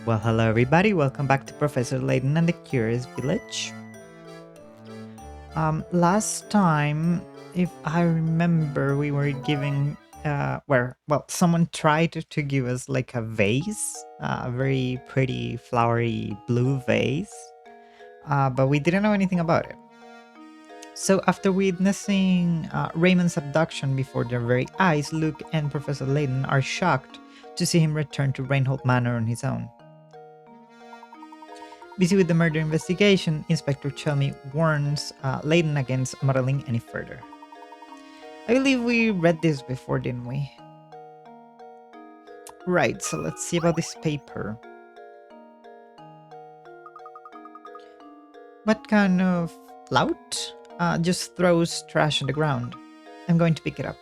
Well, hello everybody, welcome back to Professor Layton and the Curious Village. Last time, if I remember, we were giving, someone tried to give us like a vase, a very pretty flowery blue vase, but we didn't know anything about it. So after witnessing Raymond's abduction before their very eyes, Luke and Professor Layton are shocked to see him return to Rainhold Manor on his own. Busy with the murder investigation, Inspector Chelmy warns Layton against meddling any further. I believe we read this before, didn't we? Right, so let's see about this paper. What kind of lout? Just throws trash on the ground. I'm going to pick it up.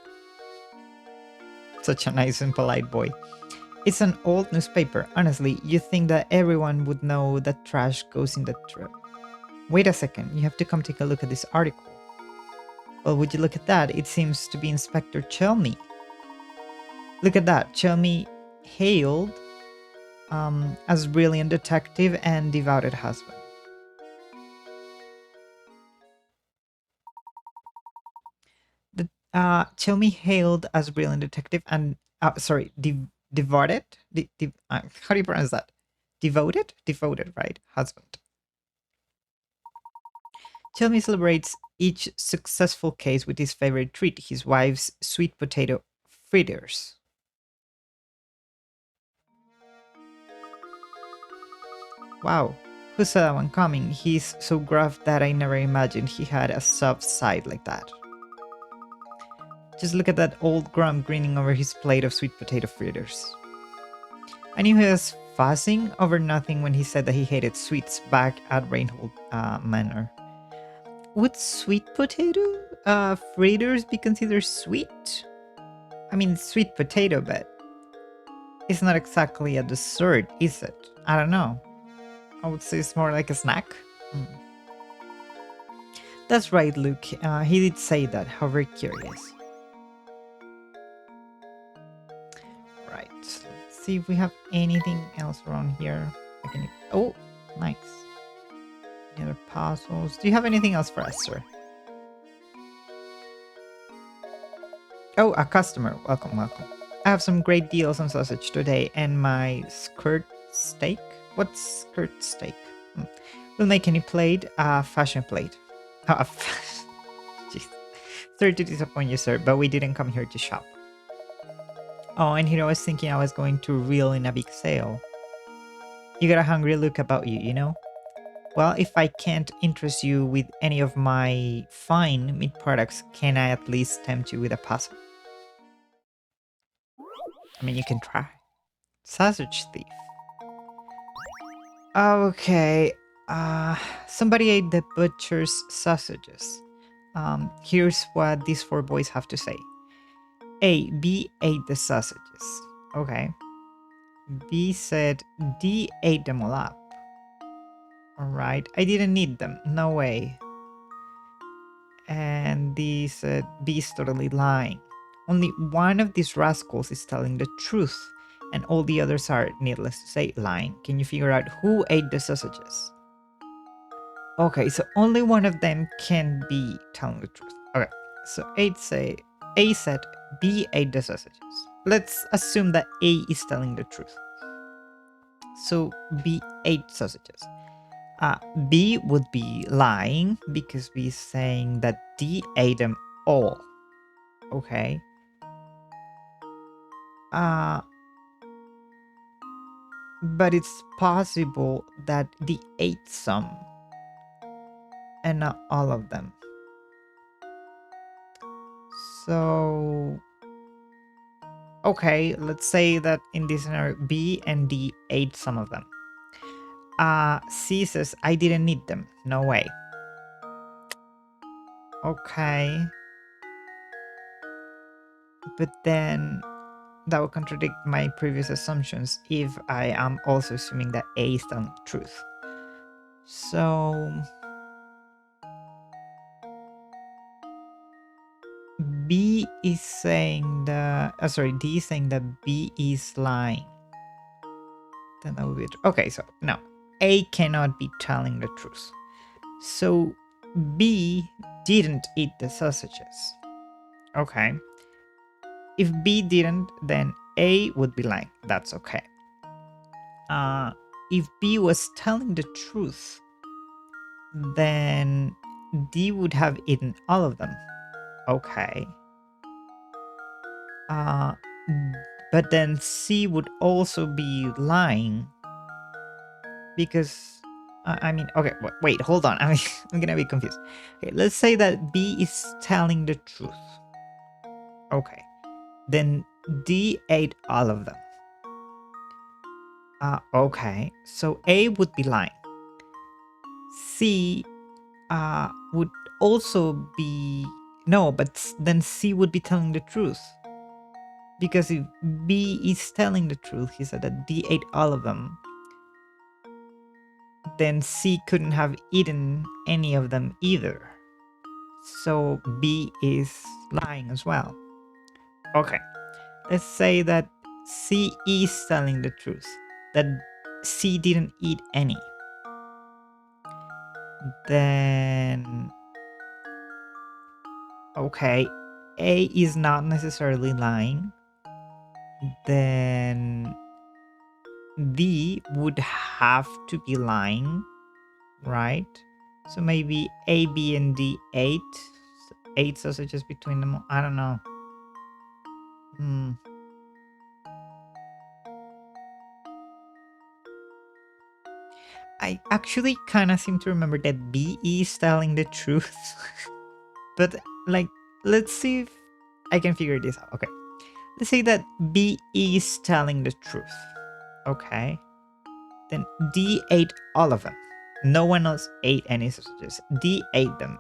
Such a nice and polite boy. It's an old newspaper. Honestly, you think that everyone would know that trash goes in the trip. Wait a second, you have to come take a look at this article. Well, would you look at that? It seems to be Inspector Chelmy. Look at that. Chelmy hailed as brilliant detective and devoted husband. Chelmy hailed as brilliant detective and devoted. How do you pronounce that? Devoted, right? Husband. Chelmy celebrates each successful case with his favorite treat, his wife's sweet potato fritters. Wow, who saw that one coming? He's so gruff that I never imagined he had a soft side like that. Just look at that old grump grinning over his plate of sweet potato fritters. I knew he was fussing over nothing when he said that he hated sweets back at Rainhold Manor. Would sweet potato fritters be considered sweet? I mean, sweet potato, but it's not exactly a dessert, is it? I don't know. I would say it's more like a snack. That's right, Luke. He did say that. How very curious. Right. Let's see if we have anything else around here. Oh, nice. Any other puzzles? Do you have anything else for us, sir? Oh, a customer. Welcome. I have some great deals on sausage today and my skirt steak. What's skirt steak? We'll make any plate a fashion plate. Jeez. Sorry to disappoint you, sir, but we didn't come here to shop. Oh, and here I was thinking I was going to reel in a big sale. You got a hungry look about you, you know? Well, if I can't interest you with any of my fine meat products, can I at least tempt you with a puzzle? I mean, you can try. Sausage thief. Okay. Somebody ate the butcher's sausages. Here's what these four boys have to say. A. B ate the sausages. Okay. B said D ate them all up. Alright. I didn't need them. No way. And D said B's totally lying. Only one of these rascals is telling the truth, and all the others are, needless to say, lying. Can you figure out who ate the sausages? Okay, so only one of them can be telling the truth. Okay, so A said B ate the sausages. Let's assume that A is telling the truth. So B ate sausages. B would be lying because B is saying that D ate them all. Okay. But it's possible that D ate some and not all of them. So, okay, let's say that in this scenario, B and D ate some of them. C says, I didn't need them. No way. Okay. But then that would contradict my previous assumptions if I am also assuming that A is telling the truth. So B is saying that D is saying that B is lying. Then that would be okay. So no, A cannot be telling the truth. So B didn't eat the sausages. Okay. If B didn't, then A would be lying. That's okay. If B was telling the truth, then D would have eaten all of them. Okay. But then C would also be lying because I mean, okay, wait, hold on. I'm gonna be confused. Okay, let's say that B is telling the truth. Okay, then D ate all of them. Okay, so A would be lying. C would also be no, but then C would be telling the truth. Because if B is telling the truth, he said that D ate all of them, then C couldn't have eaten any of them either. So B is lying as well. Okay, let's say that C is telling the truth, that C didn't eat any. Then, okay, A is not necessarily lying. Then D would have to be lying, right? So maybe A, B, and D ate 8 sausages between them. I don't know. I actually kind of seem to remember that B is telling the truth. But like, let's see if I can figure this out. Okay. Let's say that B is telling the truth. Okay. Then D ate all of them. No one else ate any sausages. D ate them.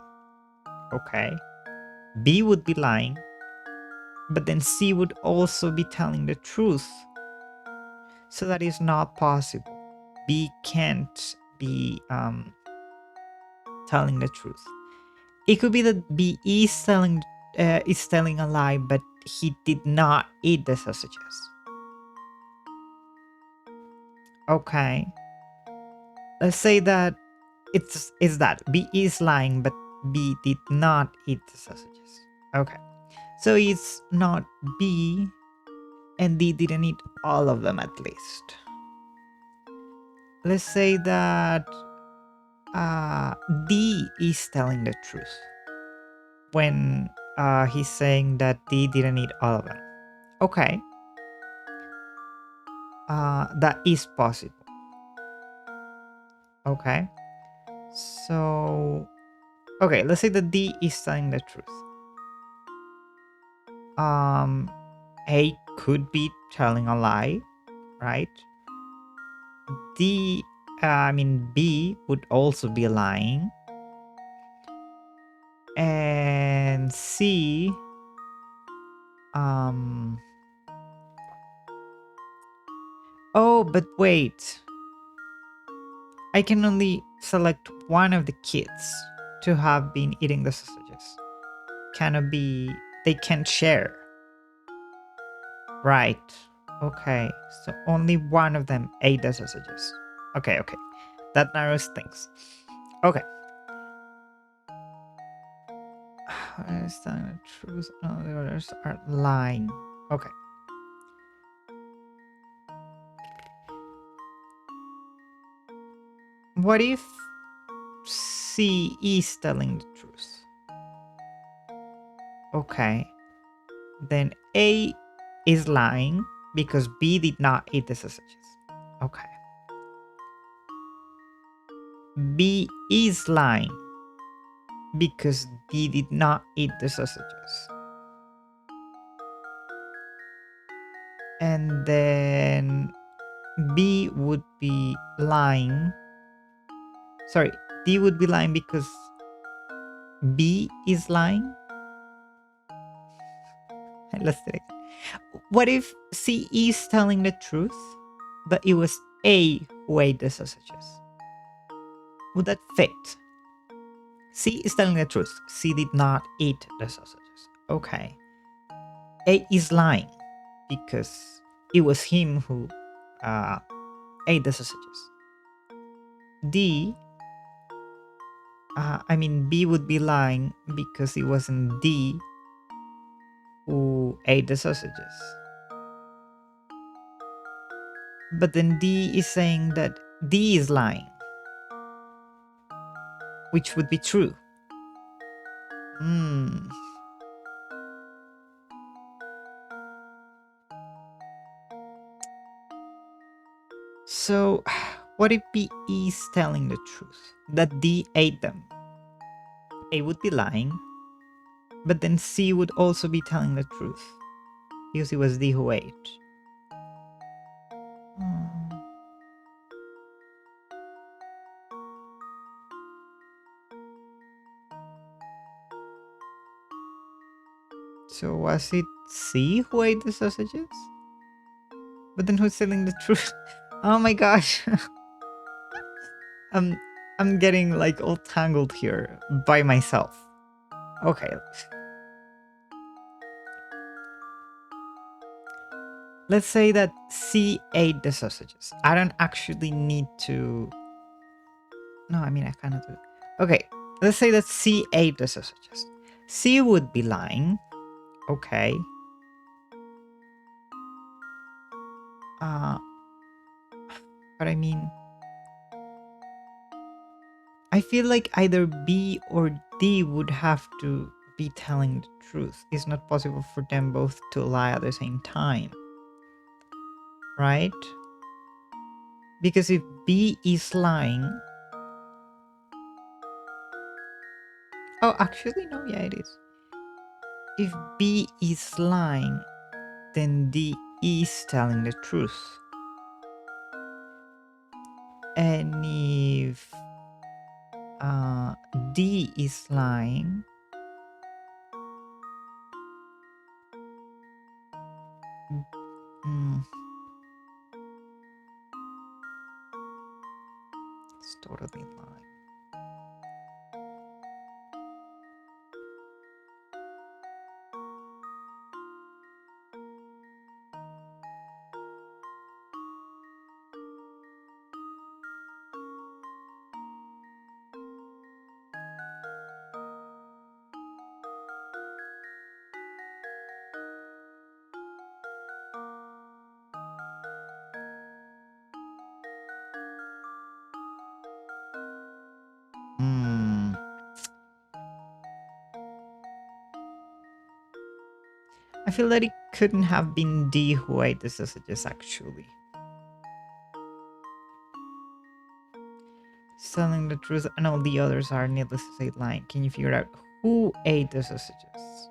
Okay. B would be lying. But then C would also be telling the truth. So that is not possible. B can't be telling the truth. It could be that B is telling a lie, but he did not eat the sausages. Okay. Let's say that it's that B is lying, but B did not eat the sausages. Okay. So it's not B, and D didn't eat all of them at least. Let's say that D is telling the truth when he's saying that D didn't eat all of them. Okay. That is possible. Okay. So, okay, let's say that D is telling the truth. A could be telling a lie, right? B would also be lying. And C, oh, but wait. I can only select one of the kids to have been eating the sausages. Cannot be, they can't share. Right. Okay. So only one of them ate the sausages. Okay. That narrows things. Okay. I is telling the truth. No, the others are lying. Okay. What if C is telling the truth? Okay. Then A is lying because B did not eat the sausages. Okay. B is lying because D did not eat the sausages. And then B would be lying. Sorry, D would be lying because B is lying. Let's do it again. What if C is telling the truth, but it was A who ate the sausages? Would that fit? C is telling the truth. C did not eat the sausages. Okay. A is lying because it was him who ate the sausages. D, B would be lying because it wasn't D who ate the sausages. But then D is saying that D is lying, which would be true. So, what if B is telling the truth? That D ate them. A would be lying, but then C would also be telling the truth because it was D who ate. Hmm. So was it C who ate the sausages? But then who's telling the truth? Oh my gosh. I'm getting like all tangled here by myself. Okay. Let's say that C ate the sausages. I don't actually need to. No, I mean, I kind of do. Okay. Let's say that C ate the sausages. C would be lying. Okay. But I mean, I feel like either B or D would have to be telling the truth. It's not possible for them both to lie at the same time. Right? Because if B is lying... Oh, actually, no, yeah, it is. If B is lying, then D is telling the truth. And if D is lying, it's totally lying. I feel that it couldn't have been D who ate the sausages, actually. Telling the truth, and all the others are, needless to say, lying. Can you figure out who ate the sausages?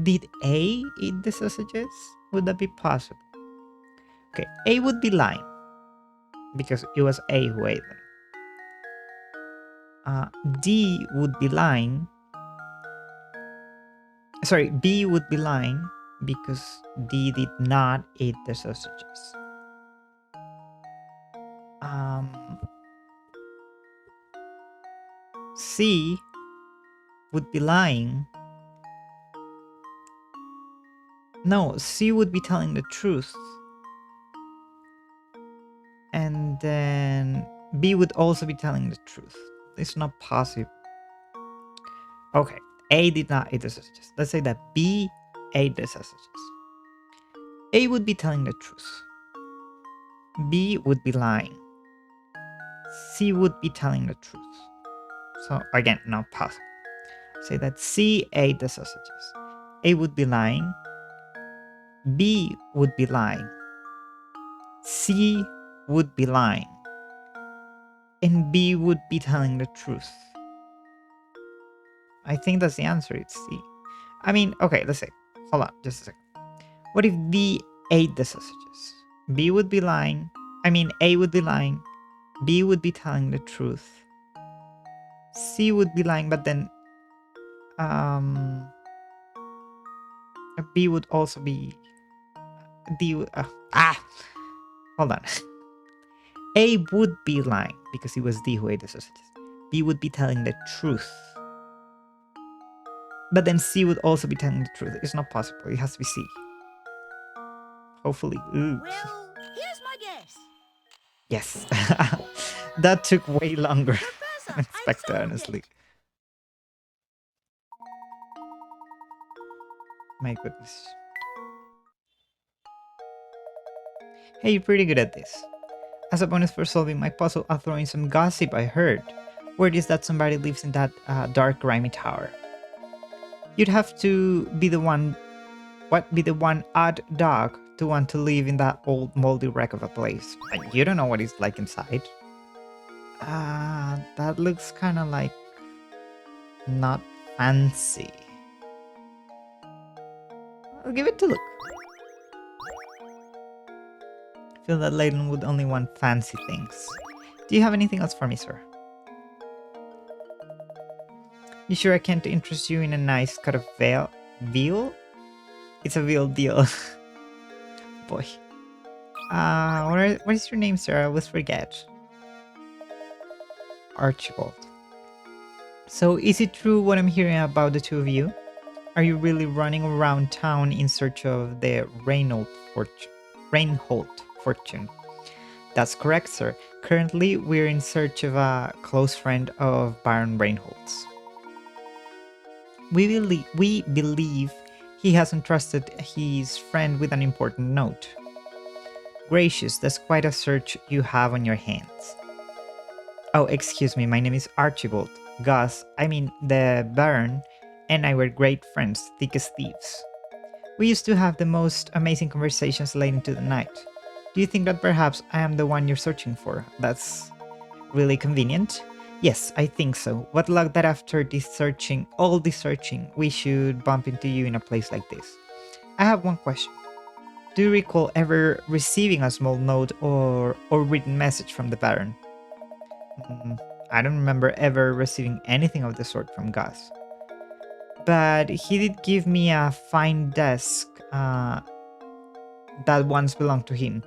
Did A eat the sausages? Would that be possible? Okay, A would be lying because it was A who ate them. D would be lying. Sorry, B would be lying because D did not eat the sausages. C would be lying. No, C would be telling the truth. And then B would also be telling the truth. It's not possible. Okay, A did not eat the sausages. Let's say that B ate the sausages. A would be telling the truth. B would be lying. C would be telling the truth. So again, not possible. Say that C ate the sausages. A would be lying. B would be lying. C would be lying. And B would be telling the truth. I think that's the answer. It's C. I mean, okay, let's say. Hold on, just a second. What if D ate the sausages? B would be lying. A would be lying. B would be telling the truth. C would be lying, but then B would also be D would, hold on. A would be lying because it was D who ate the sausages. B would be telling the truth. But then C would also be telling the truth. It's not possible. It has to be C. Hopefully. Ooh. Well, here's my guess. Yes. That took way longer Professor, than I expected, solved honestly. it. My goodness. Hey, you're pretty good at this. As a bonus for solving my puzzle, I'll throw in some gossip I heard. Word is that somebody lives in that dark, grimy tower. You'd have to be the one, be the one odd dog to want to live in that old moldy wreck of a place. You don't know what it's like inside. That looks kind of like not fancy. I'll give it a look. I feel that Layton would only want fancy things. Do you have anything else for me, sir? You sure I can't interest you in a nice cut of veal? It's a veal deal. Boy. What is your name, sir? I always forget. Archibald. So, is it true what I'm hearing about the two of you? Are you really running around town in search of the Reinhold fortune? That's correct, sir. Currently, we're in search of a close friend of Baron Reinhold's. We believe he has entrusted his friend with an important note. Gracious, that's quite a search you have on your hands. Oh, excuse me, my name is Archibald. Gus, I mean the Baron, and I were great friends, thick as thieves. We used to have the most amazing conversations late into the night. Do you think that perhaps I am the one you're searching for? That's really convenient? Yes, I think so. What luck that after all this searching, we should bump into you in a place like this. I have one question. Do you recall ever receiving a small note or written message from the Baron? Mm, I don't remember ever receiving anything of the sort from Gus. But he did give me a fine desk that once belonged to him.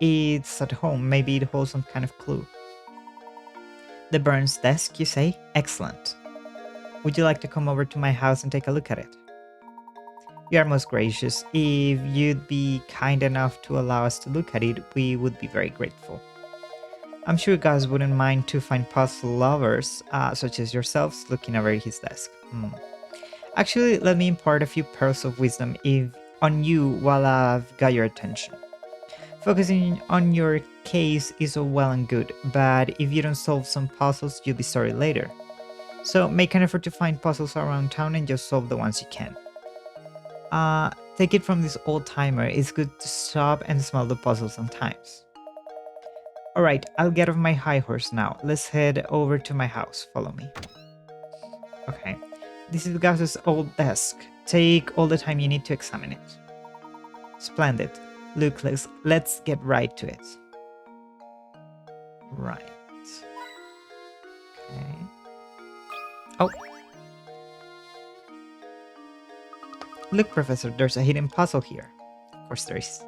It's at home, maybe it holds some kind of clue. The Burns desk, you say? Excellent. Would you like to come over to my house and take a look at it? You are most gracious. If you'd be kind enough to allow us to look at it, we would be very grateful. I'm sure Gus wouldn't mind to find puzzle lovers, such as yourselves, looking over his desk. Actually, let me impart a few pearls of wisdom on you while I've got your attention. Focusing on your case is all well and good, but if you don't solve some puzzles, you'll be sorry later. So make an effort to find puzzles around town and just solve the ones you can. Take it from this old timer, it's good to stop and smell the puzzle sometimes. Alright, I'll get off my high horse now. Let's head over to my house. Follow me. Okay. This is Gus's old desk. Take all the time you need to examine it. Splendid. Look, let's get right to it. Right. Okay. Oh. Look, Professor, there's a hidden puzzle here. Of course there is.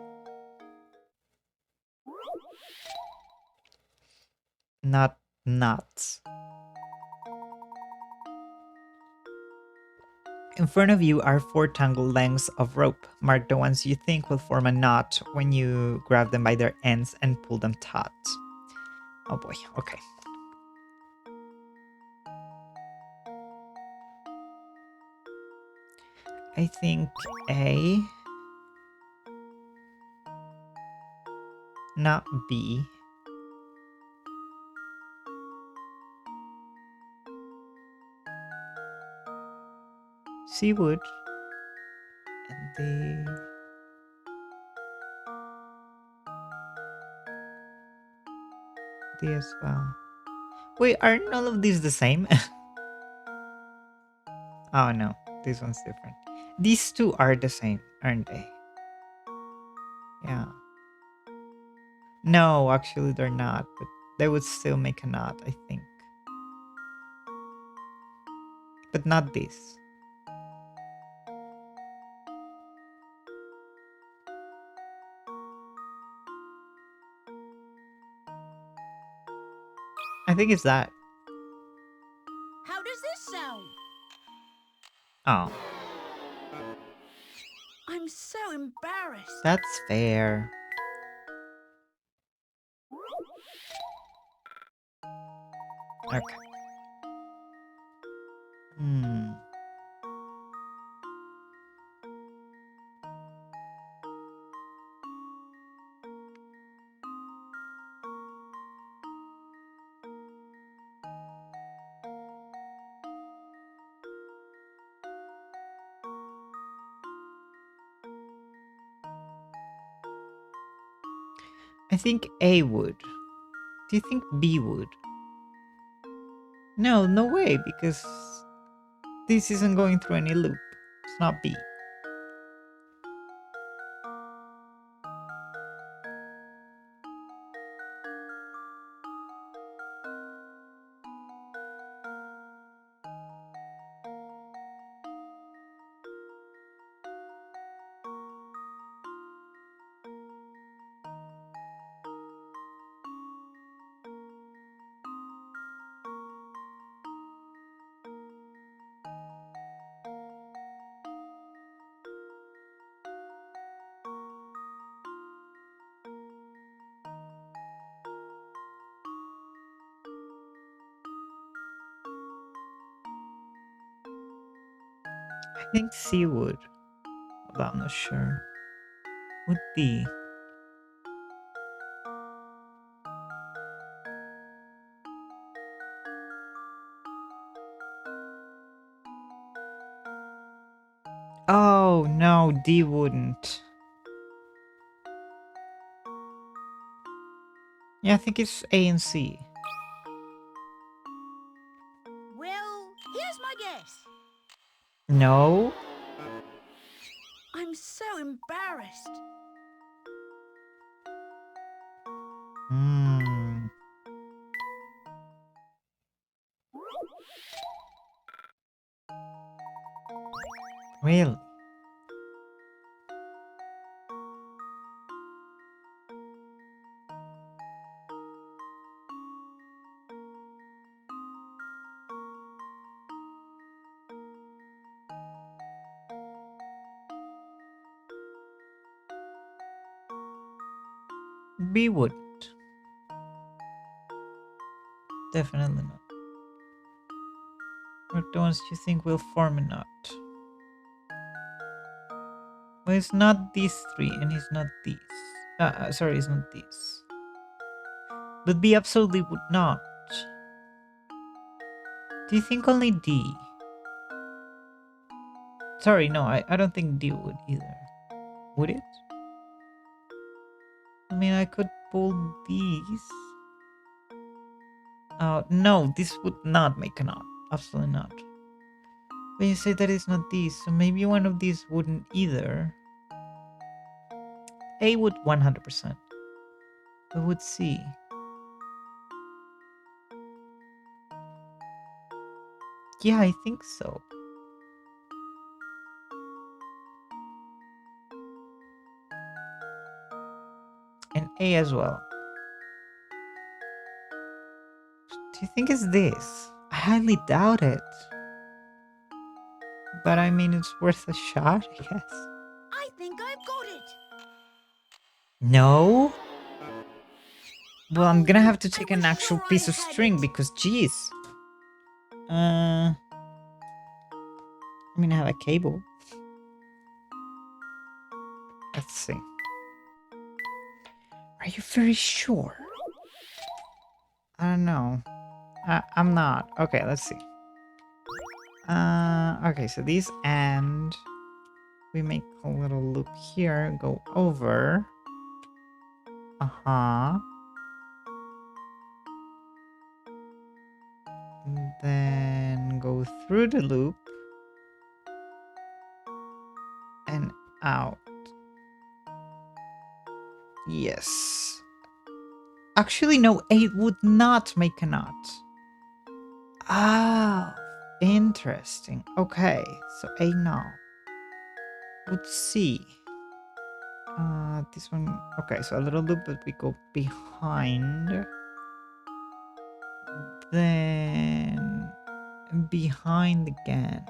Not nuts. In front of you are 4 tangled lengths of rope. Mark the ones you think will form a knot when you grab them by their ends and pull them taut. Oh boy, okay. I think A, not B. C would. And D as well. Wait, aren't all of these the same? Oh no, this one's different. These two are the same, aren't they? Yeah. No, actually they're not, but they would still make a knot, I think. But not this. I think it's that. How does this sound? Oh, I'm so embarrassed. that's fair. Okay. Hmm. I think A would. Do you think B would? No, no way, because this isn't going through any loop. It's not B. I think C would, but I'm not sure. Would D? Oh, no, D wouldn't. Yeah, I think it's A and C. Well, here's my guess. No? I'm so embarrassed. Hmm. Really? B wouldn't. Definitely not. What the ones do you think will form a knot? Well, it's not these three, and it's not these. Sorry, it's not these. But B absolutely would not. Do you think only D? Sorry, no, I don't think D would either. Would it? I mean, I could pull these. No, this would not make a knot. Absolutely not. But you say that it's not these, so maybe one of these wouldn't either. A would 100%. But would C? Yeah, I think so. And A as well. Do you think it's this? I highly doubt it. But I mean, it's worth a shot, I guess. I think I've got it. No? Well, I'm gonna have to I take was an actual sure I piece of had string it. because, geez. I mean, I have a cable. Let's see. Are you very sure? I don't know. I'm not. Okay, let's see. Okay, so these and we make a little loop here, go over. Uh-huh. Then go through the loop and out. Yes. Actually, no, 8 would not make a knot. Ah, interesting. Okay, so A now. Would C. This one. Okay, so a little loop, but we go behind. Then behind again.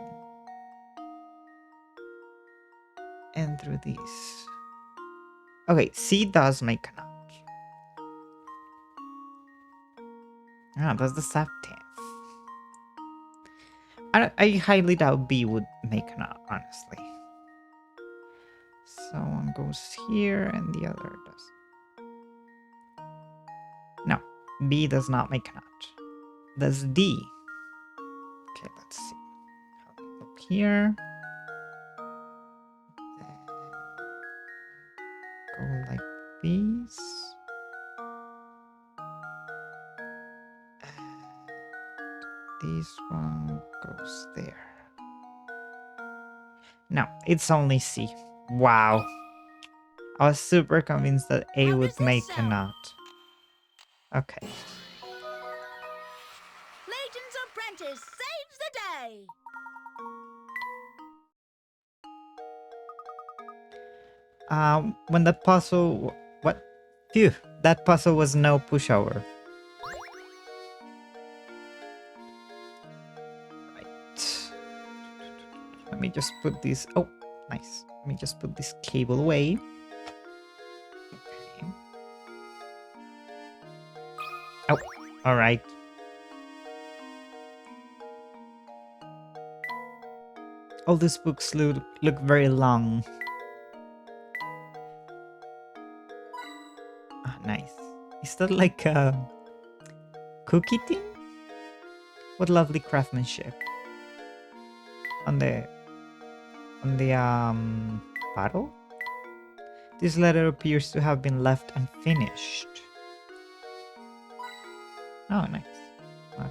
And through these. Okay, C does make a knot. Ah, that's the 17th. I highly doubt B would make a knot, honestly. So one goes here and the other does. No, B does not make a knot. Does D? Okay, let's see. Look here. Go like this. This one goes there. No, it's only C. Wow. I was super convinced that A How would does this make a sound? knot. Okay. Layton's apprentice saves the day. When the puzzle... What? Phew, that puzzle was no pushover. Right. Let me just put this... Oh, nice. Let me just put this cable away. Okay. Oh, alright. All these books look very long. Ah, nice. Is that like a cookie tin? What lovely craftsmanship. On the bottle? This letter appears to have been left unfinished. Oh, nice. Okay.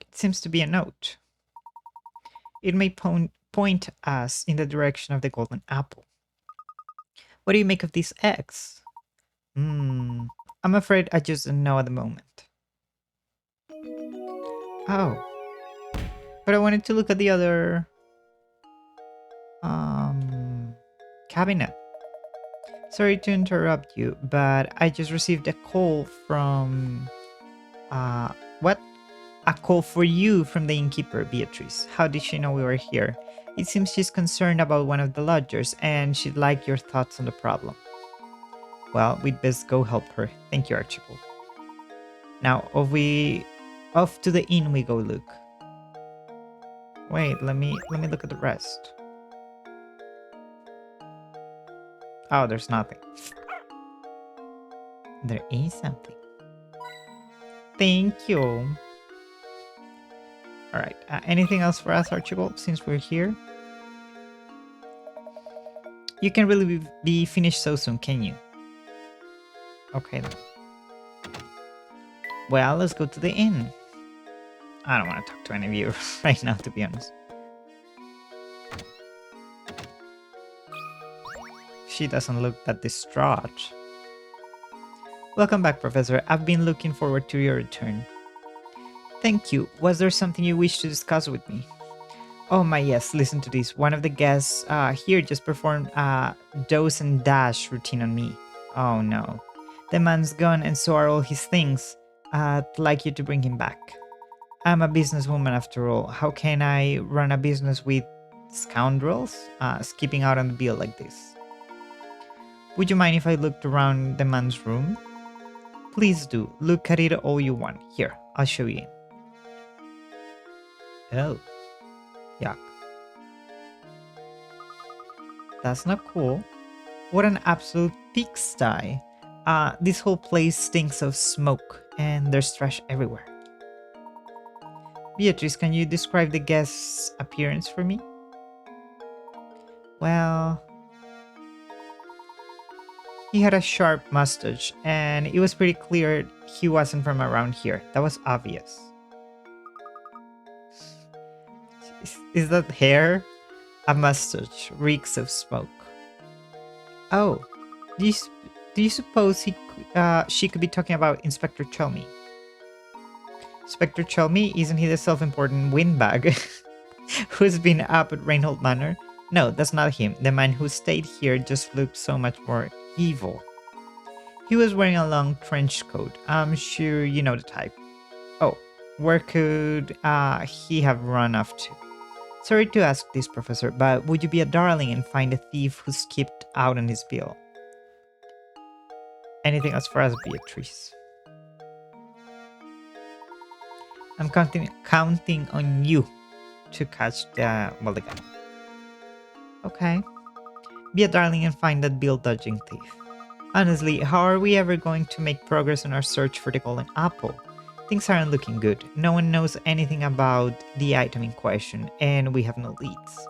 It seems to be a note. It may point us in the direction of the golden apple. What do you make of these eggs? I'm afraid I just don't know at the moment. Oh. But I wanted to look at the other cabinet. Sorry to interrupt you, but I just received a call from what? A call for you from the innkeeper, Beatrice. How did she know we were here? It seems she's concerned about one of the lodgers, and she'd like your thoughts on the problem. Well, we'd best go help her. Thank you, Archibald. Now, off to the inn we go, Luke. Wait, let me look at the rest. Oh, there's nothing. There is something. Thank you. All right. Anything else for us, Archibald, since we're here? You can really be finished so soon, can you? Okay then. Well, let's go to the inn. I don't want to talk to any of you right now, to be honest. She doesn't look that distraught. Welcome back, Professor. I've been looking forward to your return. Thank you. Was there something you wish to discuss with me? Oh my yes, listen to this. One of the guests here just performed a dose and dash routine on me. Oh no. The man's gone and so are all his things. I'd like you to bring him back. I'm a businesswoman after all. How can I run a business with scoundrels? Skipping out on the bill like this. Would you mind if I looked around the man's room? Please do. Look at it all you want. Here, I'll show you in. Oh. Yuck. That's not cool. What an absolute pigsty. This whole place stinks of smoke and there's trash everywhere. Beatrice, can you describe the guest's appearance for me? Well, he had a sharp mustache and it was pretty clear he wasn't from around here. That was obvious. Is that hair? A mustache reeks of smoke. Oh, do you suppose she could be talking about Inspector Chelmy? Inspector Chelmy, isn't he the self-important windbag who's been up at Reinhold Manor? No, that's not him. The man who stayed here just looked so much more evil. He was wearing a long trench coat. I'm sure you know the type. Oh, where could he have run off to? Sorry to ask this, Professor, but would you be a darling and find a thief who skipped out on his bill? Anything as far as Beatrice. I'm counting on you to catch the guy. Okay. Be a darling and find that bill dodging thief. Honestly, how are we ever going to make progress on our search for the golden apple? Things aren't looking good. No one knows anything about the item in question, and we have no leads.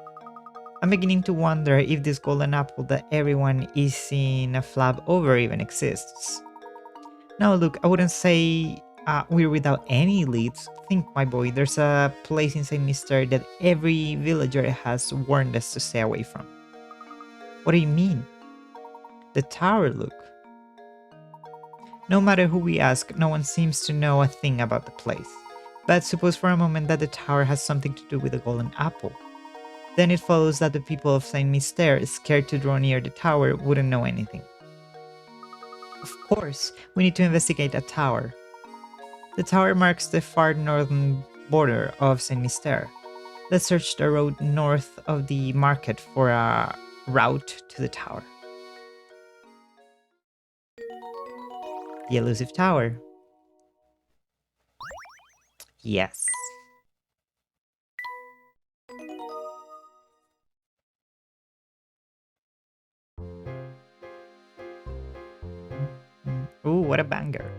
I'm beginning to wonder if this golden apple that everyone is in a flab over even exists. Now look, I wouldn't say we're without any leads. Think, my boy, there's a place inside Mister that every villager has warned us to stay away from. What do you mean? The tower, look. No matter who we ask, no one seems to know a thing about the place. But suppose for a moment that the tower has something to do with the golden apple. Then it follows that the people of Saint Mister, scared to draw near the tower, wouldn't know anything. Of course, we need to investigate a tower. The tower marks the far northern border of Saint Mister. Let's search the road north of the market for a route to the tower. The elusive tower. Yes. Ooh, what a banger.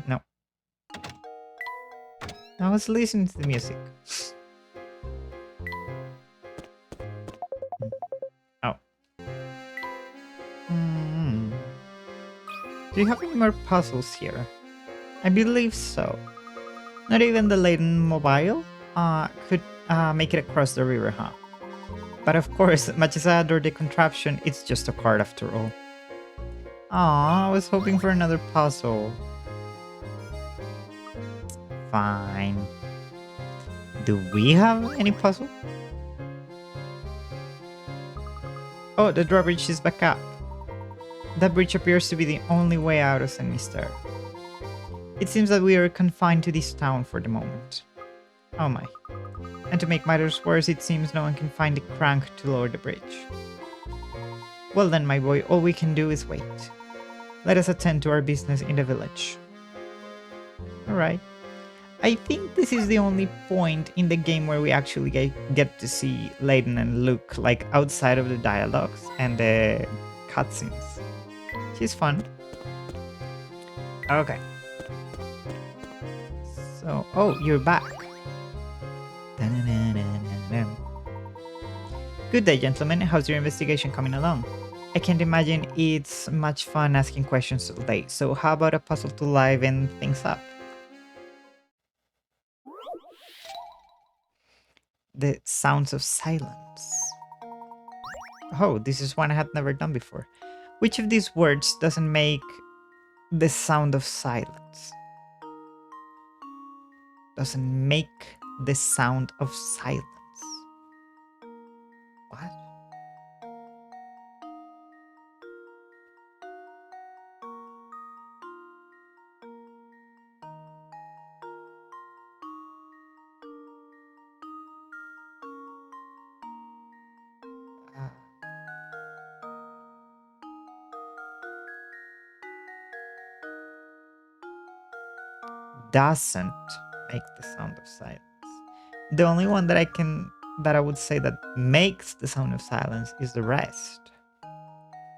No. I was listening to the music. Oh. Do you have any more puzzles here? I believe so. Not even the Layton mobile could make it across the river, huh? But of course, much as I adore the contraption, it's just a card after all. Aw, I was hoping for another puzzle. Fine. Do we have any puzzle? Oh, the drawbridge is back up. That bridge appears to be the only way out of St. Mister. It seems that we are confined to this town for the moment. Oh my. And to make matters worse, it seems no one can find the crank to lower the bridge. Well then, my boy, all we can do is wait. Let us attend to our business in the village. Alright. I think this is the only point in the game where we actually get to see Layton and Luke, like outside of the dialogues and the cutscenes. She's fun. Okay. So, oh, you're back. Good day, gentlemen. How's your investigation coming along? I can't imagine it's much fun asking questions all day, so how about a puzzle to liven things up? The sounds of silence. Oh, this is one I had never done before. Which of these words doesn't make the sound of silence? Doesn't make the sound of silence. What? Uh, doesn't make the sound of silence. The only one that I would say that makes the sound of silence is the rest.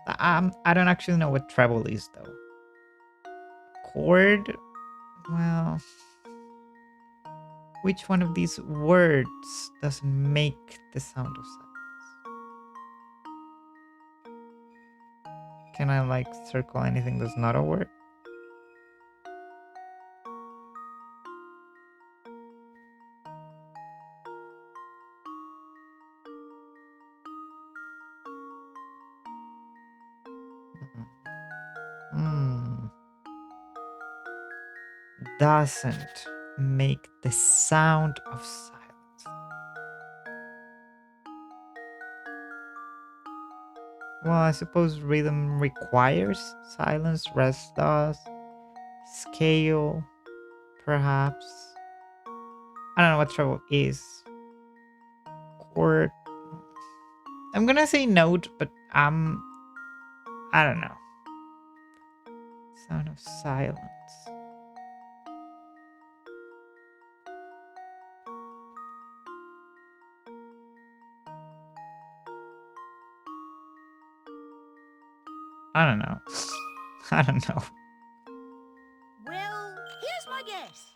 I don't actually know what treble is though. Chord? Well, which one of these words doesn't make the sound of silence? Can I like circle anything that's not a word? Hmm. Doesn't make the sound of silence. Well, I suppose rhythm requires silence, rest does, scale, perhaps. I don't know what treble is. Chord. I'm gonna say note, but I don't know. Sound of silence. I don't know. I don't know. Well, here's my guess.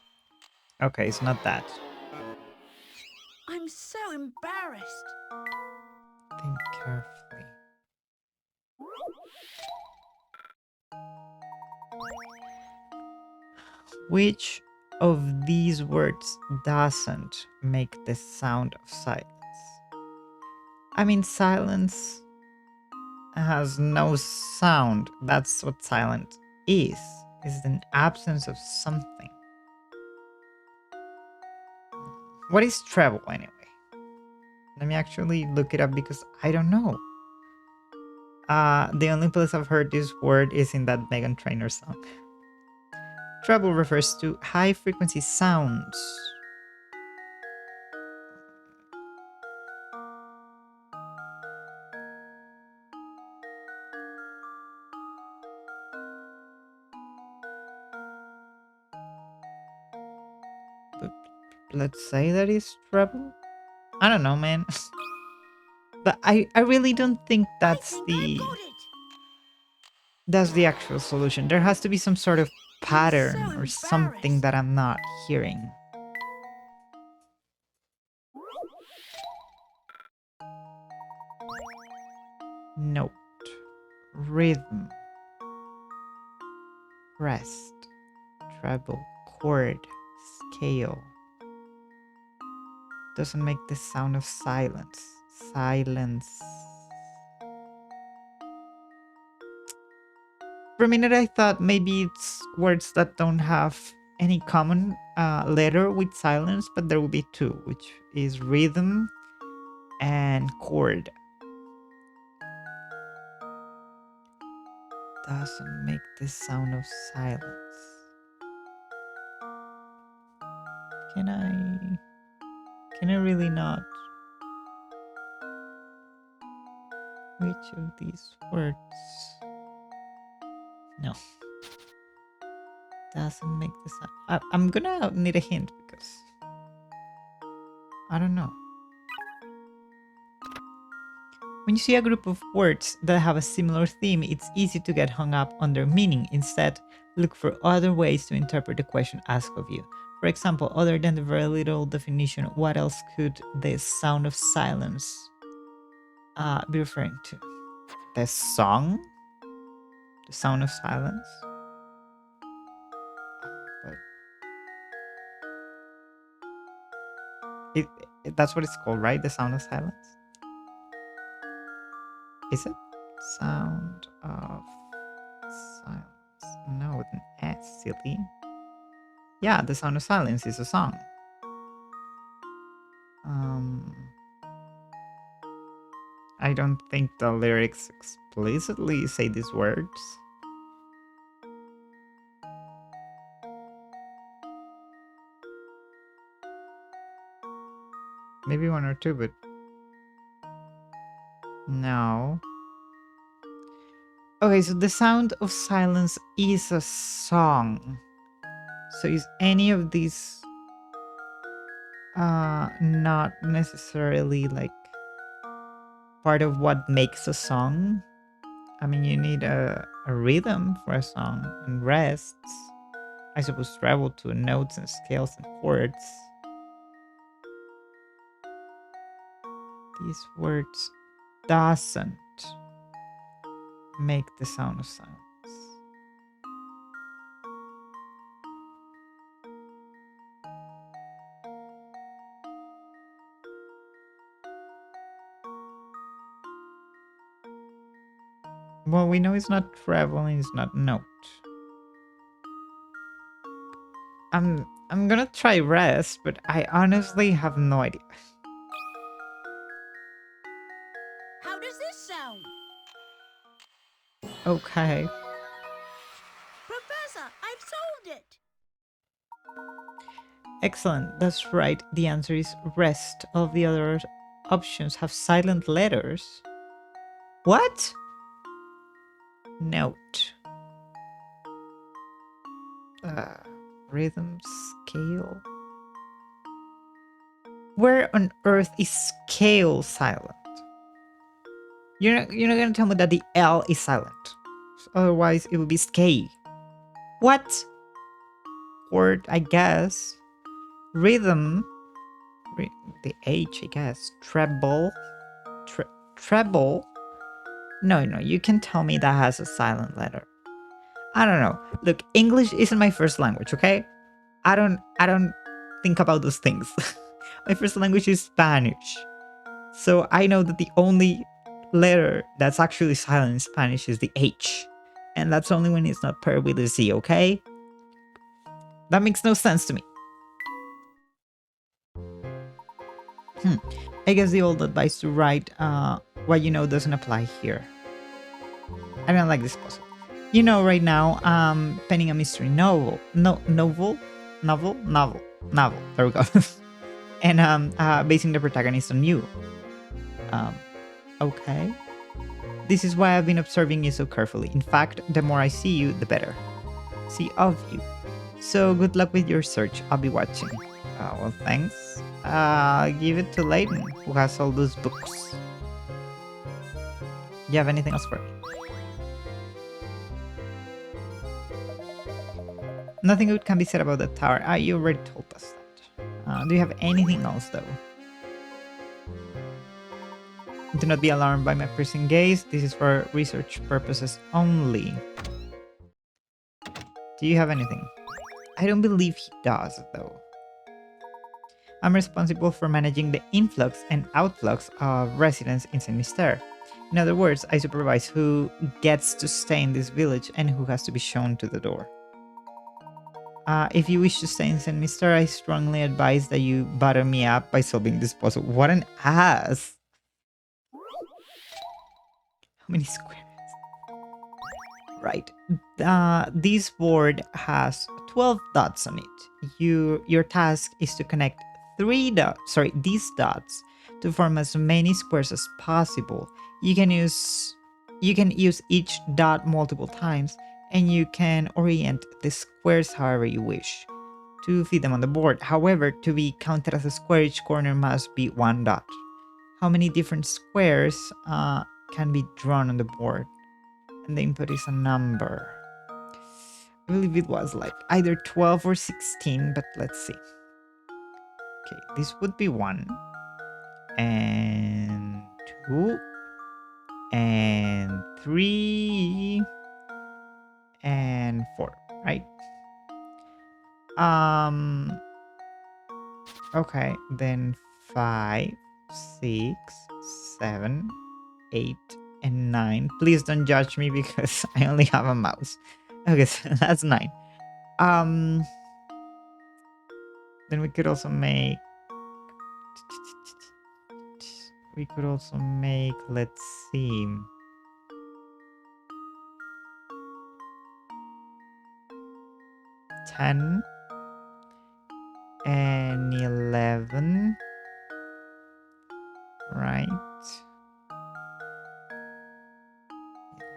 Okay, it's not that. I'm so embarrassed. Think carefully. Which of these words doesn't make the sound of silence? I mean, silence has no sound. That's what silent is. Is an absence of something. What is treble anyway? Let me actually look it up because I don't know. The only place I've heard this word is in that Megan Trainor song. Treble refers to high frequency sounds. But let's say that is treble. I don't know, man. But I really don't think I that's think the I've got it. actual solution. There has to be some sort of I'm so pattern or something embarrassed. that I'm not hearing. Note, rhythm, rest, treble, chord, scale. Doesn't make the sound of silence. Silence. For a minute, I thought maybe it's words that don't have any common letter with silence, but there will be two, which is rhythm and chord. Doesn't make the sound of silence. Can I? Can I really not? Which of these words? No. Doesn't make the sound. I'm gonna need a hint because I don't know. When you see a group of words that have a similar theme, it's easy to get hung up on their meaning. Instead, look for other ways to interpret the question asked of you. For example, other than the very little definition, what else could the sound of silence be referring to? The song? The sound of silence? But that's what it's called, right? The sound of silence? Is it? Sound of silence. No, with an S, silly. Yeah, the sound of silence is a song. Um, I don't think the lyrics explicitly say these words. Maybe one or two, but no. Okay, so the sound of silence is a song. So is any of these not necessarily like part of what makes a song? I mean, you need a rhythm for a song and rests. I suppose travel to notes and scales and chords. These words doesn't make the sound of silence. Well, we know it's not traveling, it's not note. I'm gonna try rest, but I honestly have no idea. How does this sound? Okay. Professor, I've solved it. Excellent. That's right. The answer is rest. All of the other options have silent letters. What? Note. Uh, Rhythm scale. Where on earth is scale silent? You're not gonna tell me that the L is silent. Otherwise it would be scale. What? Chord, I guess. Rhythm. The H, I guess. Treble. Treble. No, you can tell me that has a silent letter. I don't know. Look, English isn't my first language, okay? I don't think about those things. My first language is Spanish. So I know that the only letter that's actually silent in Spanish is the H. And that's only when it's not paired with a Z, okay? That makes no sense to me. I guess the old advice to write what you know doesn't apply here. I don't like this puzzle. You know, right now, penning a mystery novel. Novel. There we go. And basing the protagonist on you. Okay. This is why I've been observing you so carefully. In fact, the more I see you, the better. See of you. So good luck with your search. I'll be watching. Well, thanks. Give it to Layton, who has all those books. Do you have anything else for me? Nothing good can be said about the tower. You already told us that. Do you have anything else, though? Do not be alarmed by my piercing gaze. This is for research purposes only. Do you have anything? I don't believe he does, though. I'm responsible for managing the influx and outflux of residents in Saint Mister. In other words, I supervise who gets to stay in this village and who has to be shown to the door. If you wish to stay in Saint Mister, I strongly advise that you butter me up by solving this puzzle. What an ass! How many squares? Right. This board has 12 dots on it. Your task is to connect these dots to form as many squares as possible. You can use each dot multiple times, and you can orient the squares however you wish to fit them on the board. However, to be counted as a square, each corner must be one dot. How many different squares can be drawn on the board? And the input is a number. I believe it was like either 12 or 16, but let's see. Okay, this would be 1 and 2 and 3 and 4, right? Okay, then 5, 6, 7, 8, and 9. Please don't judge me because I only have a mouse. Okay, so that's 9. Then we could also make let's see, 10 and 11, right?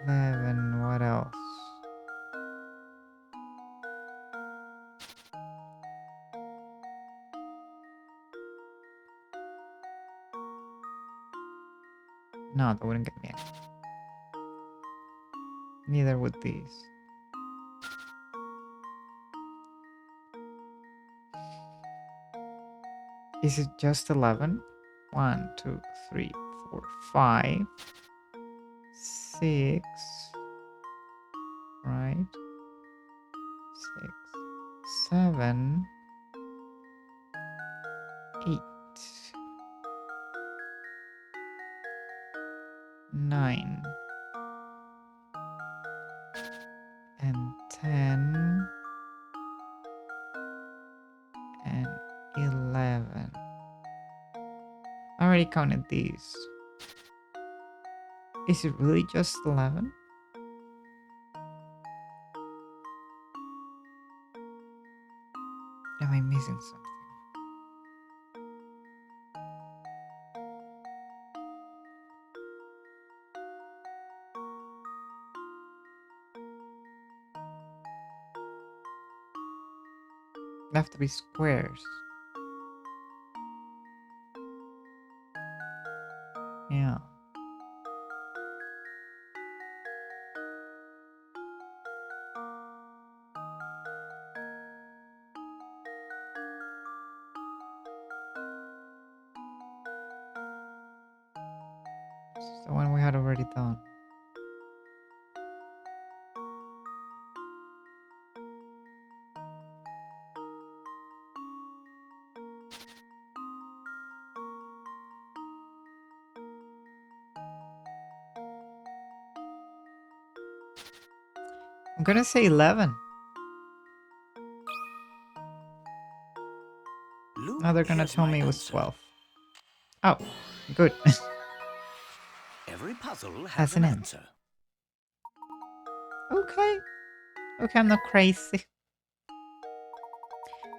11, what else? No, that wouldn't get me any. Neither would these. Is it just 11? 1, 2, 3, 4, 5, 6, right? 6, 7, 8, 9, and 10, and 11. I already counted these. Is it really just 11? missing something. They have to be squares. Yeah. This is the one we had already done. I'm gonna say 11. Now they're gonna Here's tell my me it was answer. 12. Oh, good. Every puzzle Has has an an end. answer. Okay. Okay, I'm not crazy.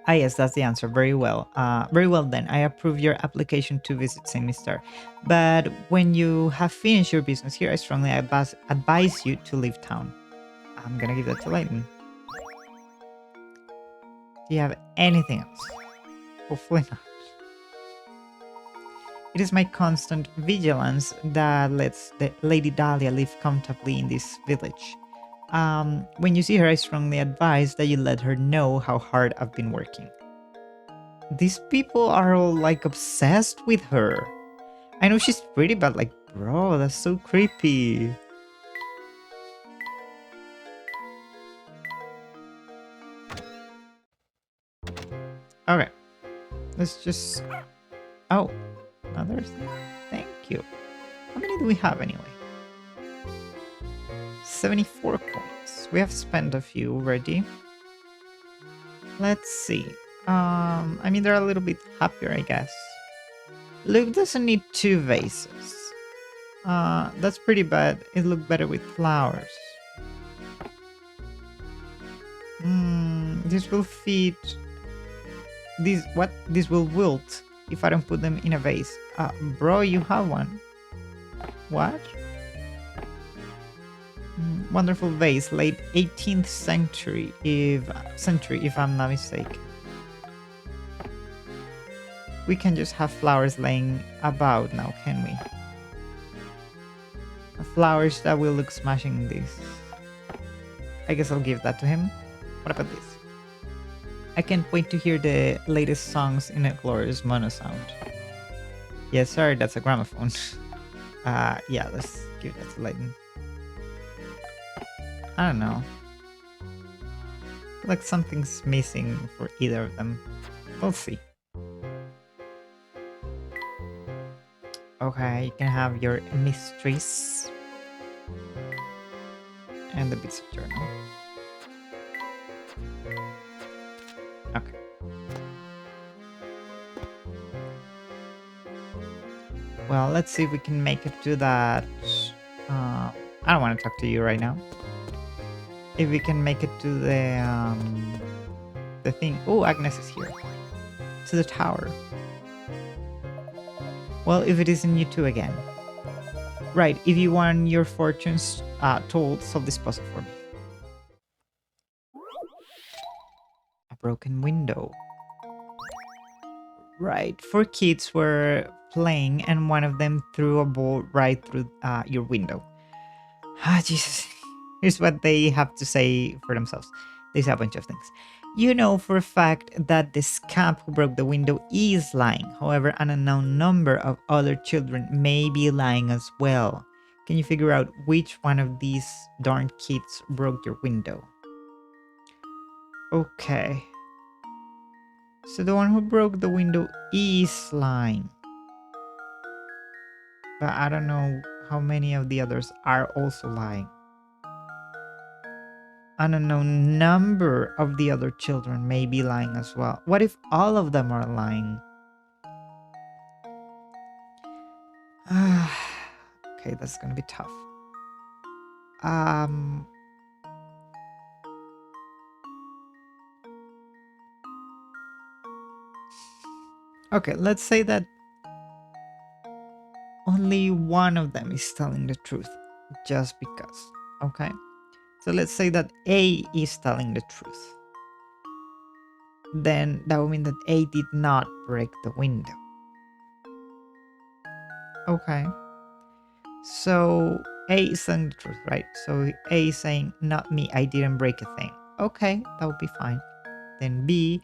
Ah, yes, that's the answer. Very well. Very well then. I approve your application to visit St. Mister. But when you have finished your business here, I strongly advise you to leave town. I'm gonna give that to Layton. Do you have anything else? Hopefully not. It is my constant vigilance that lets the Lady Dahlia live comfortably in this village. When you see her, I strongly advise that you let her know how hard I've been working. These people are all like obsessed with her. I know she's pretty, but like, bro, that's so creepy. Okay, let's just... Oh, another thing. Thank you. How many do we have anyway? 74 coins. We have spent a few already. Let's see. I mean, they're a little bit happier, I guess. Luke doesn't need 2 vases. That's pretty bad. It looked better with flowers. This will feed... This will wilt if I don't put them in a vase. Bro, you have one. What? Wonderful vase, late 18th century, if I'm not mistaken. We can just have flowers laying about now, can we? Flowers that will look smashing this. I guess I'll give that to him. What about this? I can't wait to hear the latest songs in a glorious mono sound. Yes, sir, that's a gramophone. Yeah, let's give that to Layton. I don't know. Like something's missing for either of them. We'll see. Okay, you can have your mysteries. And the bits of journal. Okay. Well, let's see if we can make it to that. I don't want to talk to you right now. If we can make it to the thing. Oh, Agnes is here. To the tower. Well, if it isn't you two again. Right, if you want your fortunes told, solve this puzzle for me. A broken window. Right, 4 kids were playing and one of them threw a ball right through your window. Ah, Jesus. Here's what they have to say for themselves. They say a bunch of things. You know for a fact that the scamp who broke the window is lying. However, an unknown number of other children may be lying as well. Can you figure out which one of these darn kids broke your window? Okay. So the one who broke the window is lying. But I don't know how many of the others are also lying. An unknown number of the other children may be lying as well. What if all of them are lying? Okay, that's gonna be tough. Okay, let's say that only one of them is telling the truth, just because. Okay, so let's say that A is telling the truth. Then that would mean that A did not break the window. Okay, so A is telling the truth, right? So A is saying, not me, I didn't break a thing. Okay, that would be fine. Then B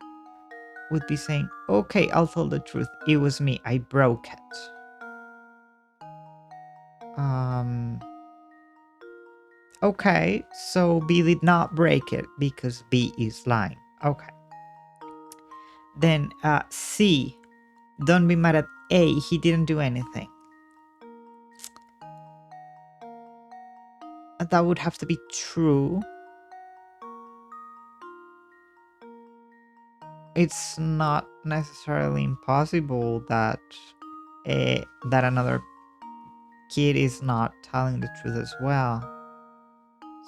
would be saying, okay, I'll tell the truth. It was me, I broke it. Okay, so B did not break it because B is lying. Okay. Then C, don't be mad at A, he didn't do anything. That would have to be true. It's not necessarily impossible that that another kid is not telling the truth as well.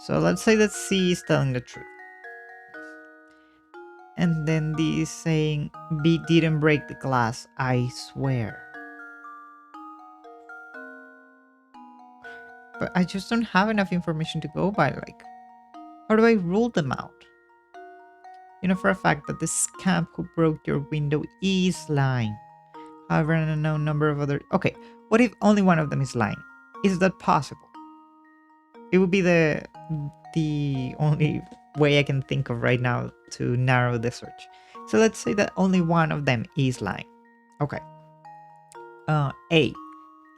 So let's say that C is telling the truth. And then D is saying B didn't break the glass, I swear. But I just don't have enough information to go by. Like, how do I rule them out? You know for a fact that the scamp who broke your window is lying. However, an unknown number of other. Okay, what if only one of them is lying? Is that possible? It would be the only way I can think of right now to narrow the search. So let's say that only one of them is lying. Okay. A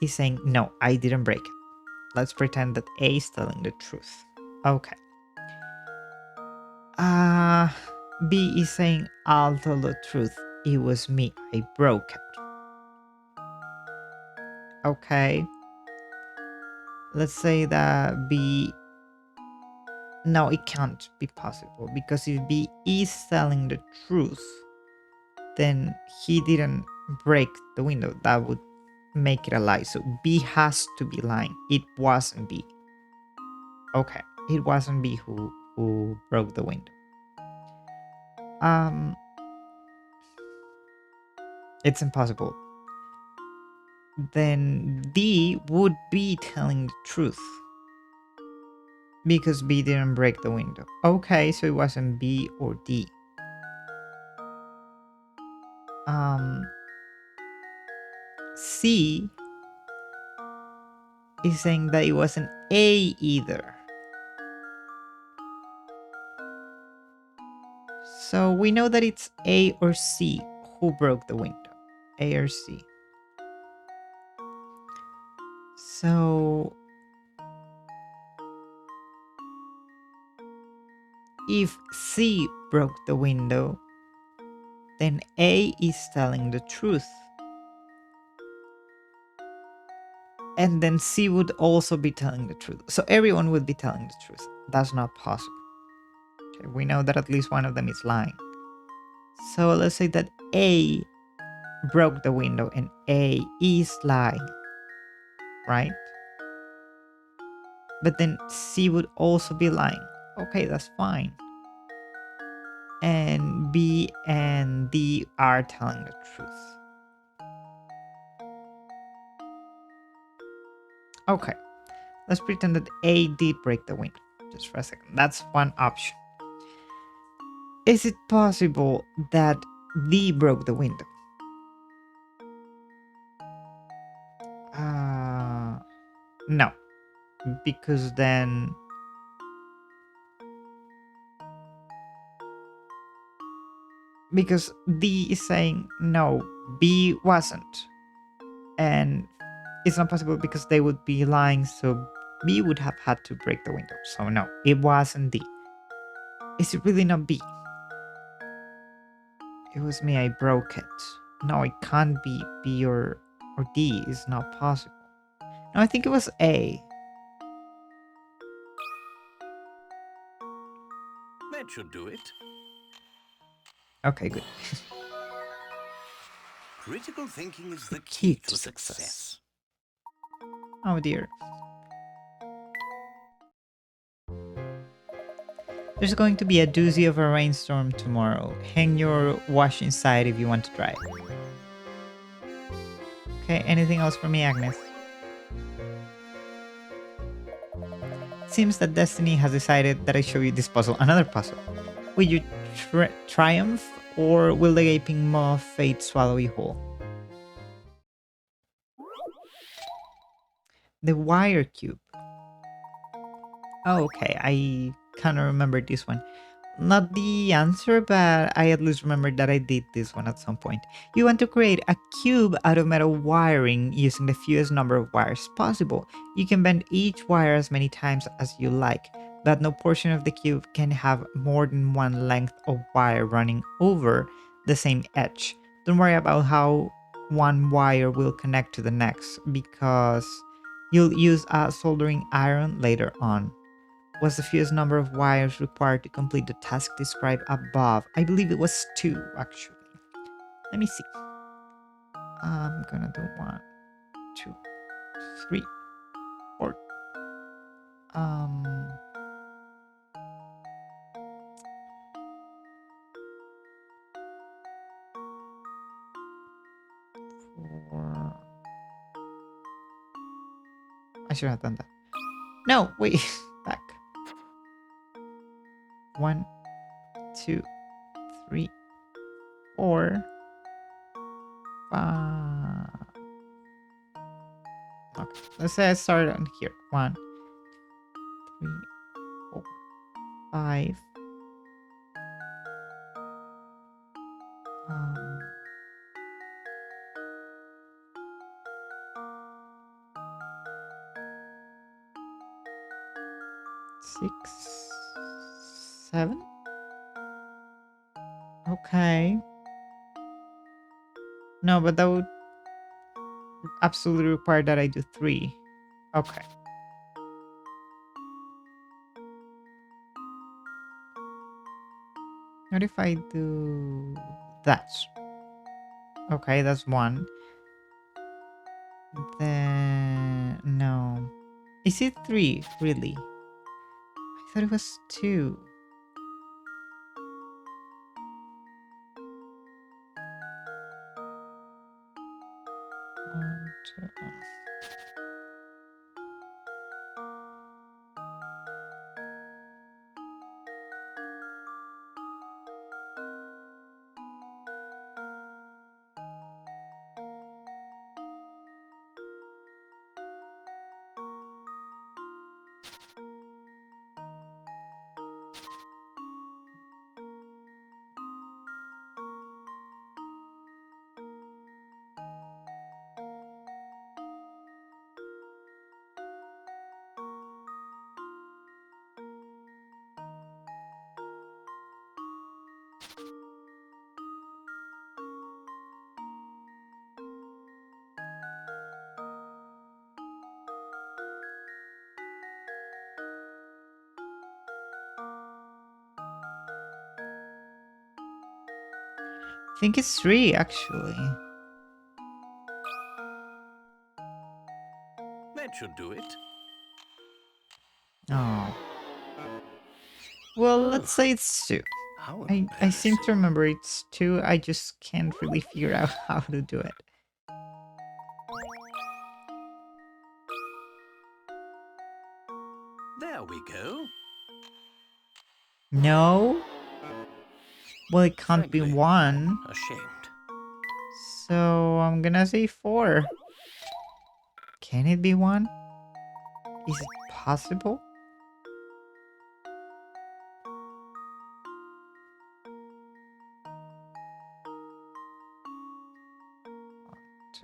is saying no, I didn't break it. Let's pretend that A is telling the truth. Okay. B is saying, I'll tell the truth. It was me. I broke it. Okay. Let's say that B... No, it can't be possible. Because if B is telling the truth, then he didn't break the window. That would make it a lie. So B has to be lying. It wasn't B. Okay. It wasn't B who broke the window. It's impossible. Then D would be telling the truth. Because B didn't break the window. Okay, so it wasn't B or D. C is saying that it wasn't A either. So we know that it's A or C who broke the window. A or C. So if C broke the window, then A is telling the truth. And then C would also be telling the truth. So everyone would be telling the truth. That's not possible. Okay, we know that at least one of them is lying. So let's say that A broke the window and A is lying, right? But then C would also be lying. Okay, that's fine. And B and D are telling the truth. Okay, let's pretend that A did break the window. Just for a second. That's one option. Is it possible that D broke the window? No. Because then... Because D is saying, no, B wasn't. And it's not possible because they would be lying, so B would have had to break the window. So no, it wasn't D. Is it really not B? It was me, I broke it. No, it can't be B or D. It's not possible. No, I think it was A. That should do it. Okay, good. Critical thinking is the key to success. Oh dear. There's going to be a doozy of a rainstorm tomorrow. Hang your wash inside if you want to dry it. Okay, anything else for me, Agnes? Seems that destiny has decided that I show you this puzzle. Another puzzle. Will you triumph, or will the gaping maw of fate swallow you whole? The wire cube. Oh, okay, I kind of remember this one. Not the answer, but I at least remember that I did this one at some point. You want to create a cube out of metal wiring using the fewest number of wires possible. You can bend each wire as many times as you like, but no portion of the cube can have more than one length of wire running over the same edge. Don't worry about how one wire will connect to the next, because you'll use a soldering iron later on. What's the fewest number of wires required to complete the task described above? I believe it was 2, actually. Let me see. I'm gonna do 1, 2, 3, 4. Um, 4. I should have done that. No, wait. Back. 1, 2, 3, 4, 5. Okay, let's say I started on here. 1, 3, 4, 5. 6, 7. Okay. No, but that would absolutely require that I do 3. Okay. What if I do that? Okay, that's 1. Then no. Is it 3, really? I thought it was 2. 1, 2. I think it's 3, actually. That should do it. Oh. Well, let's say it's 2. How I seem to embarrassing. remember it's 2. I just can't really figure out how to do it. There we go. No? Well, it can't be Frankly, 1. I'm ashamed. So I'm gonna say 4. Can it be 1? Is it possible?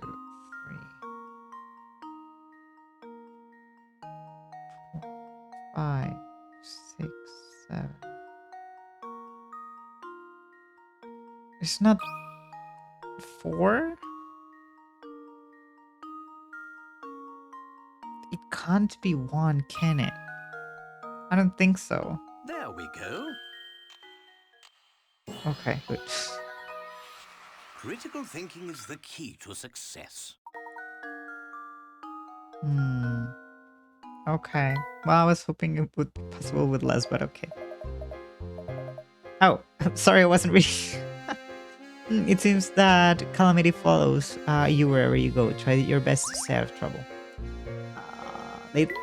2, 3, 4, 5, 6, 7. It's not 4? It can't be 1, can it? I don't think so. There we go. Okay, good. Critical thinking is the key to success. Okay. Well, I was hoping it would be possible with less, but okay. Oh, sorry, I wasn't reading. It seems that calamity follows you wherever you go. Try your best to stay out of trouble. Layton.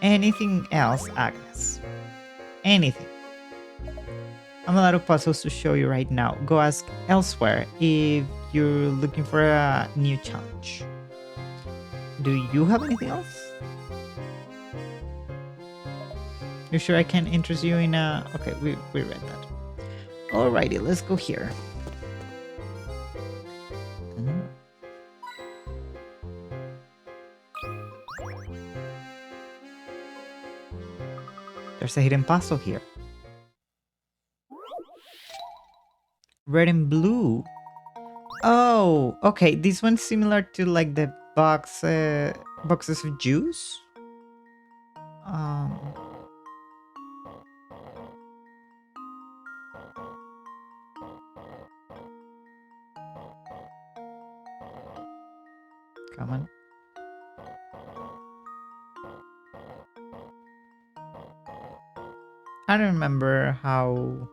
Anything else, Agnes? Anything? I'm a lot of puzzles to show you right now. Go ask elsewhere if you're looking for a new challenge. Do you have anything else? You sure I can interest you in a... Okay, we read that. Alrighty, let's go here. There's a hidden puzzle here. Red and blue. Oh, okay. This one's similar to like the boxes of juice. Come on. I don't remember how.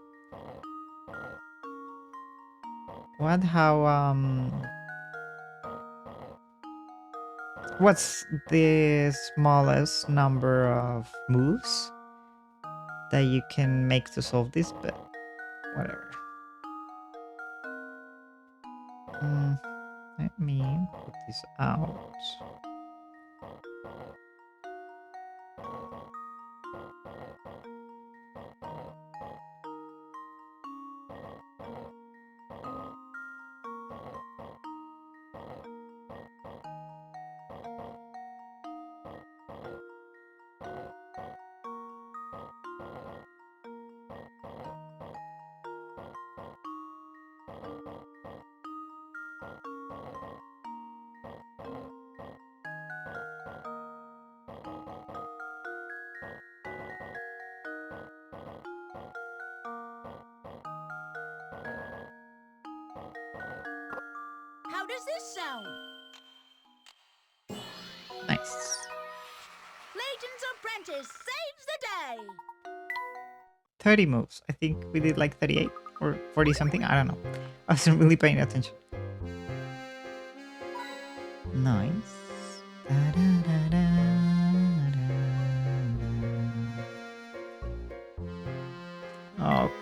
What? How? What's the smallest number of moves that you can make to solve this? But whatever. Let me put this out. How does this sound? Nice. Layton's apprentice saves the day. 30 moves. I think we did like 38 or 40 something. I don't know. I wasn't really paying attention. Nice. Okay.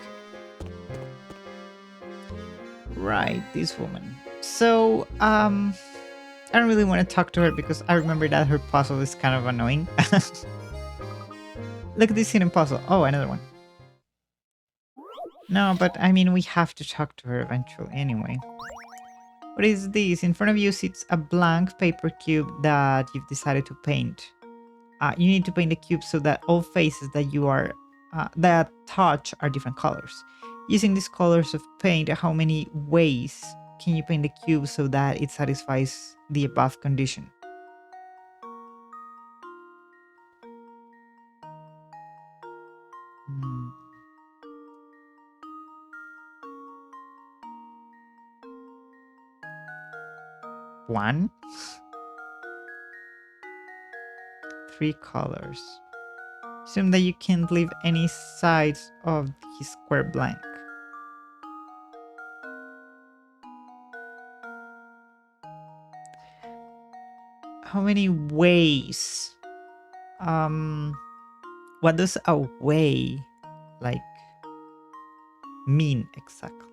Right, this woman. So, I don't really want to talk to her because I remember that her puzzle is kind of annoying. Look at this hidden puzzle. Oh, another one. No, but I mean, we have to talk to her eventually anyway. What is this? In front of you sits a blank paper cube that you've decided to paint. You need to paint the cube so that all faces that you are that touch are different colors. Using these colors of paint, how many ways can you paint the cube so that it satisfies the above condition? One. 3 colors. Assume that you can't leave any sides of the square blank. How many ways? What does a way like mean exactly?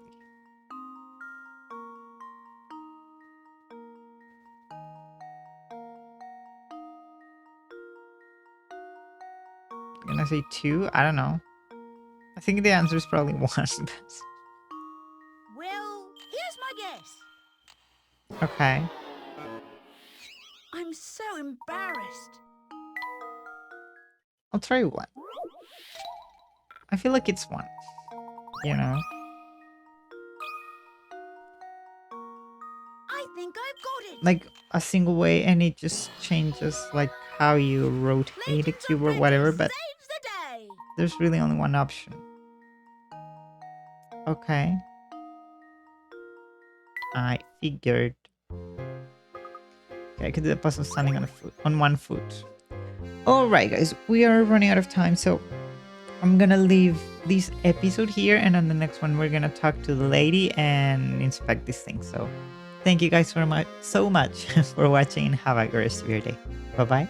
I'm gonna say 2. I don't know. I think the answer is probably 1. Well, here's my guess. Okay. I'm so embarrassed. I'll try 1. I feel like it's 1. You know? I think I've got it. Like a single way, and it just changes like how you rotate a cube or whatever, but Saves the day. there's really only one option. Okay. I figured. Okay, I could do the puzzle standing on one foot. Alright guys, we are running out of time, so I'm gonna leave this episode here, and on the next one we're gonna talk to the lady and inspect these things. So thank you guys so much for watching, and have a great rest of your day. Bye bye.